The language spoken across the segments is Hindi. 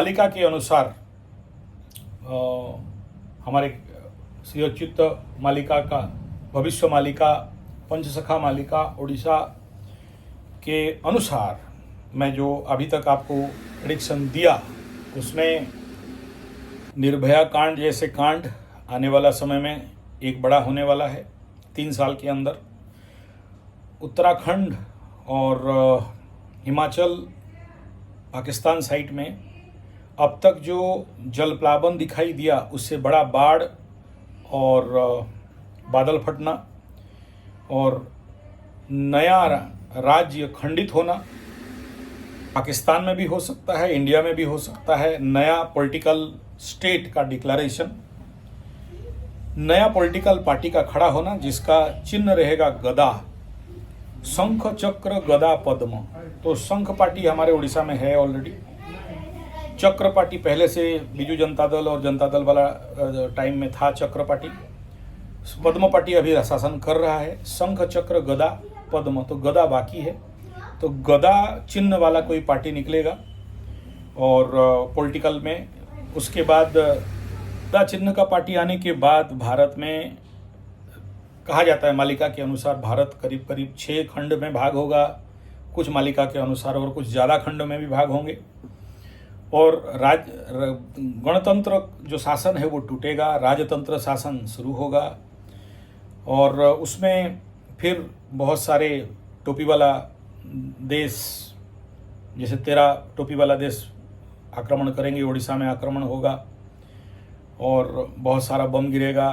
मालिका के अनुसार हमारे श्री अच्युत मालिका का भविष्य मालिका पंचसखा मालिका उड़ीसा के अनुसार मैं जो अभी तक आपको प्रेडिक्शन दिया उसमें निर्भया कांड जैसे कांड आने वाला समय में एक बड़ा होने वाला है 3 साल के अंदर। उत्तराखंड और हिमाचल पाकिस्तान साइड में अब तक जो जलप्लावन दिखाई दिया उससे बड़ा बाढ़ और बादल फटना और नया राज्य खंडित होना पाकिस्तान में भी हो सकता है, इंडिया में भी हो सकता है। नया पॉलिटिकल स्टेट का डिक्लेरेशन, नया पॉलिटिकल पार्टी का खड़ा होना जिसका चिन्ह रहेगा गदा, शंख चक्र गदा पद्म। तो शंख पार्टी हमारे उड़ीसा में है ऑलरेडी। चक्र पार्टी पहले से बीजू जनता दल और जनता दल वाला टाइम में था चक्र पार्टी। पद्म पार्टी अभी शासन कर रहा है। शंख चक्र गदा पद्म, तो गदा बाकी है। तो गदा चिन्ह वाला कोई पार्टी निकलेगा और पॉलिटिकल में उसके बाद गदा चिन्ह का पार्टी आने के बाद भारत में कहा जाता है मालिका के अनुसार भारत करीब करीब 6 खंड में भाग होगा, कुछ मालिका के अनुसार, और कुछ ज़्यादा खंड में भी भाग होंगे। और गणतंत्र जो शासन है वो टूटेगा, राजतंत्र शासन शुरू होगा और उसमें फिर बहुत सारे टोपी वाला देश, जैसे 13 टोपी वाला देश आक्रमण करेंगे, उड़ीसा में आक्रमण होगा और बहुत सारा बम गिरेगा।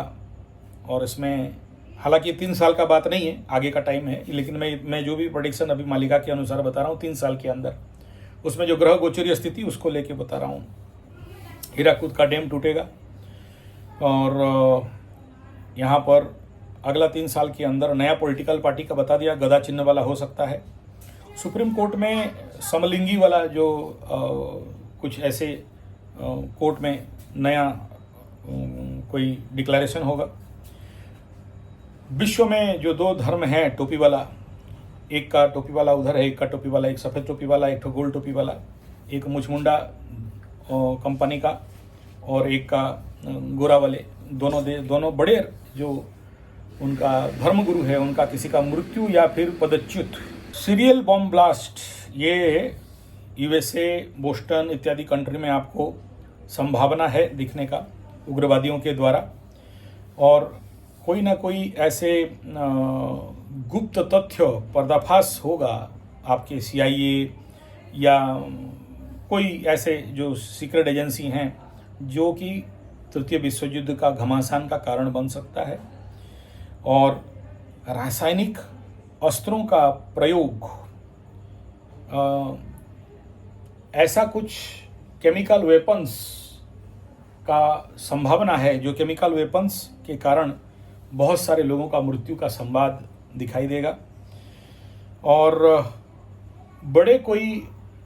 और इसमें हालांकि 3 साल का बात नहीं है, आगे का टाइम है, लेकिन मैं जो भी प्रेडिक्शन अभी मालिका के अनुसार बता रहा हूँ 3 साल के अंदर, उसमें जो ग्रह गोचरीय स्थिति उसको लेके बता रहा हूँ। हीराकुद का डैम टूटेगा और यहाँ पर अगला 3 साल के अंदर नया पॉलिटिकल पार्टी का बता दिया, गदा चिन्ह वाला हो सकता है। सुप्रीम कोर्ट में समलिंगी वाला जो कुछ ऐसे कोर्ट में नया कोई डिक्लेरेशन होगा। विश्व में जो 2 धर्म हैं टोपी वाला, एक का टोपी वाला उधर है, एक का टोपी वाला, एक सफ़ेद टोपी वाला, एक गोल टोपी वाला, एक मुचमुंडा कंपनी का और एक का गोरा वाले, दोनों बड़े जो उनका धर्मगुरु है उनका किसी का मृत्यु या फिर पदच्युत। सीरियल बॉम्ब ब्लास्ट ये यूएसए, बोस्टन इत्यादि कंट्री में आपको संभावना है दिखने का उग्रवादियों के द्वारा। और कोई ना कोई ऐसे गुप्त तथ्य पर्दाफाश होगा आपके CIA या कोई ऐसे जो सीक्रेट एजेंसी हैं जो कि तृतीय विश्व युद्ध का घमासान का कारण बन सकता है। और रासायनिक अस्त्रों का प्रयोग, ऐसा कुछ केमिकल वेपन्स का संभावना है जो केमिकल वेपन्स के कारण बहुत सारे लोगों का मृत्यु का संवाद दिखाई देगा। और बड़े कोई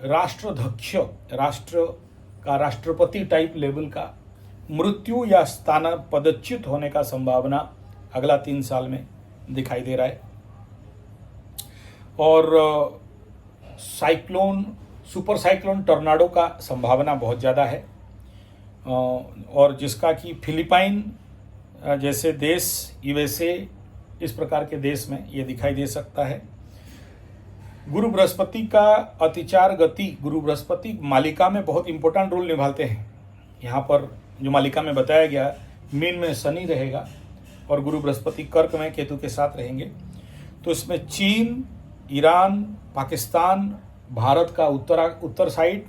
राष्ट्राध्यक्ष, राष्ट्र का राष्ट्रपति टाइप लेवल का मृत्यु या पदच्युत होने का संभावना अगला 3 साल में दिखाई दे रहा है। और साइक्लोन, सुपर साइक्लोन टॉर्नाडो का संभावना बहुत ज़्यादा है और जिसका कि फिलीपाइन जैसे देश, USA इस प्रकार के देश में ये दिखाई दे सकता है। गुरु बृहस्पति का अतिचार गति, गुरु बृहस्पति मालिका में बहुत इंपॉर्टेंट रोल निभाते हैं। यहाँ पर जो मालिका में बताया गया, मीन में शनि रहेगा और गुरु बृहस्पति कर्क में केतु के साथ रहेंगे। तो इसमें चीन, ईरान, पाकिस्तान, भारत का उत्तर साइड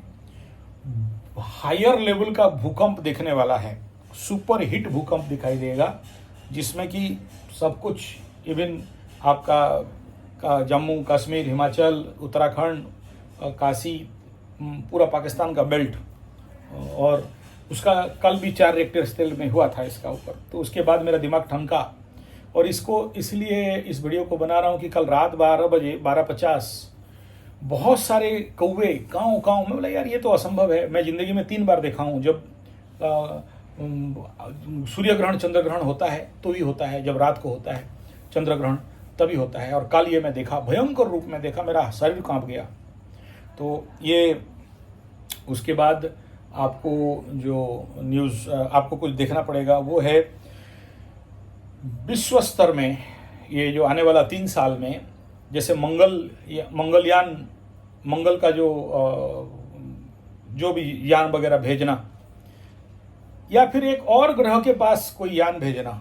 हायर लेवल का भूकंप देखने वाला है। सुपर हिट भूकंप दिखाई देगा जिसमें कि सब कुछ, इवन आपका जम्मू कश्मीर, हिमाचल, उत्तराखंड, काशी, पूरा पाकिस्तान का बेल्ट, और उसका कल भी 4 रिक्टर स्केल में हुआ था इसका ऊपर। तो उसके बाद मेरा दिमाग ठनका और इसको इसलिए इस वीडियो को बना रहा हूँ कि कल रात 12 बजे 12:50 बहुत सारे कौवे काँव में बोला यार ये तो असंभव है। मैं ज़िंदगी में 3 बार देखा हूँ, जब सूर्य ग्रहण चंद्र ग्रहण होता है तो भी होता है, जब रात को होता है चंद्र ग्रहण तभी होता है। और कल ये मैं देखा, भयंकर रूप में देखा, मेरा शरीर कांप गया। तो ये उसके बाद आपको जो न्यूज़ आपको कुछ देखना पड़ेगा वो है विश्व स्तर में ये जो आने वाला 3 साल में, जैसे मंगलयान, मंगल का जो भी यान वगैरह भेजना, या फिर एक और ग्रह के पास कोई यान भेजना,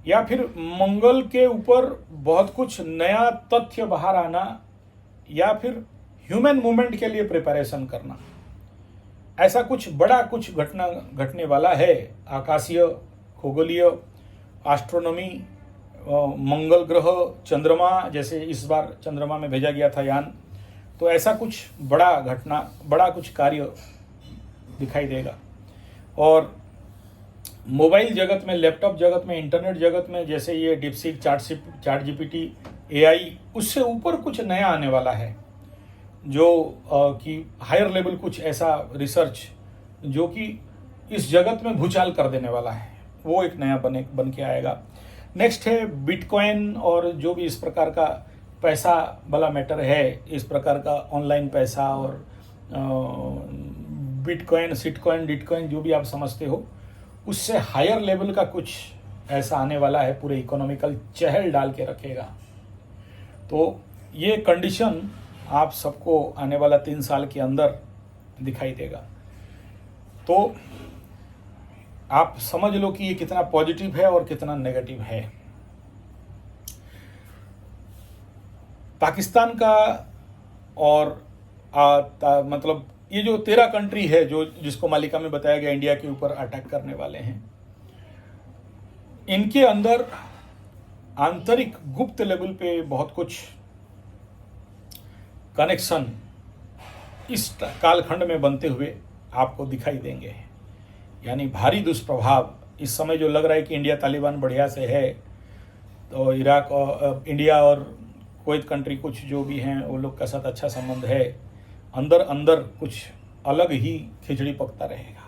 या फिर मंगल के ऊपर बहुत कुछ नया तथ्य बाहर आना, या फिर ह्यूमन मूवमेंट के लिए प्रिपरेशन करना, ऐसा कुछ बड़ा कुछ घटने वाला है। आकाशीय, खगोलीय, एस्ट्रोनॉमी, मंगल ग्रह, चंद्रमा, जैसे इस बार चंद्रमा में भेजा गया था यान, तो ऐसा कुछ बड़ा कुछ कार्य दिखाई देगा। और मोबाइल जगत में, लैपटॉप जगत में, इंटरनेट जगत में, जैसे ये डीपसीक, चैट जीपीटी, एआई, उससे ऊपर कुछ नया आने वाला है, जो कि हायर लेवल कुछ ऐसा रिसर्च जो कि इस जगत में भूचाल कर देने वाला है, वो एक नया बन के आएगा। नेक्स्ट है बिटकॉइन, और जो भी इस प्रकार का पैसा वाला मैटर है, इस प्रकार का ऑनलाइन पैसा, और बिटकॉइन, सिटकॉइन, डिटकॉइन, जो भी आप समझते हो, उससे हायर लेवल का कुछ ऐसा आने वाला है, पूरे इकोनॉमिकल चहल डाल के रखेगा। तो ये कंडीशन आप सबको आने वाला 3 साल के अंदर दिखाई देगा। तो आप समझ लो कि ये कितना पॉजिटिव है और कितना नेगेटिव है। पाकिस्तान का और मतलब ये जो 13 कंट्री है जो जिसको मालिका में बताया गया इंडिया के ऊपर अटैक करने वाले हैं, इनके अंदर आंतरिक गुप्त लेवल पे बहुत कुछ कनेक्शन इस कालखंड में बनते हुए आपको दिखाई देंगे। यानी भारी दुष्प्रभाव इस समय जो लग रहा है कि इंडिया तालिबान बढ़िया से है, तो इराक और इंडिया और कुवैत कंट्री कुछ जो भी हैं वो लोग का साथ अच्छा संबंध है, अंदर अंदर कुछ अलग ही खिचड़ी पकता रहेगा।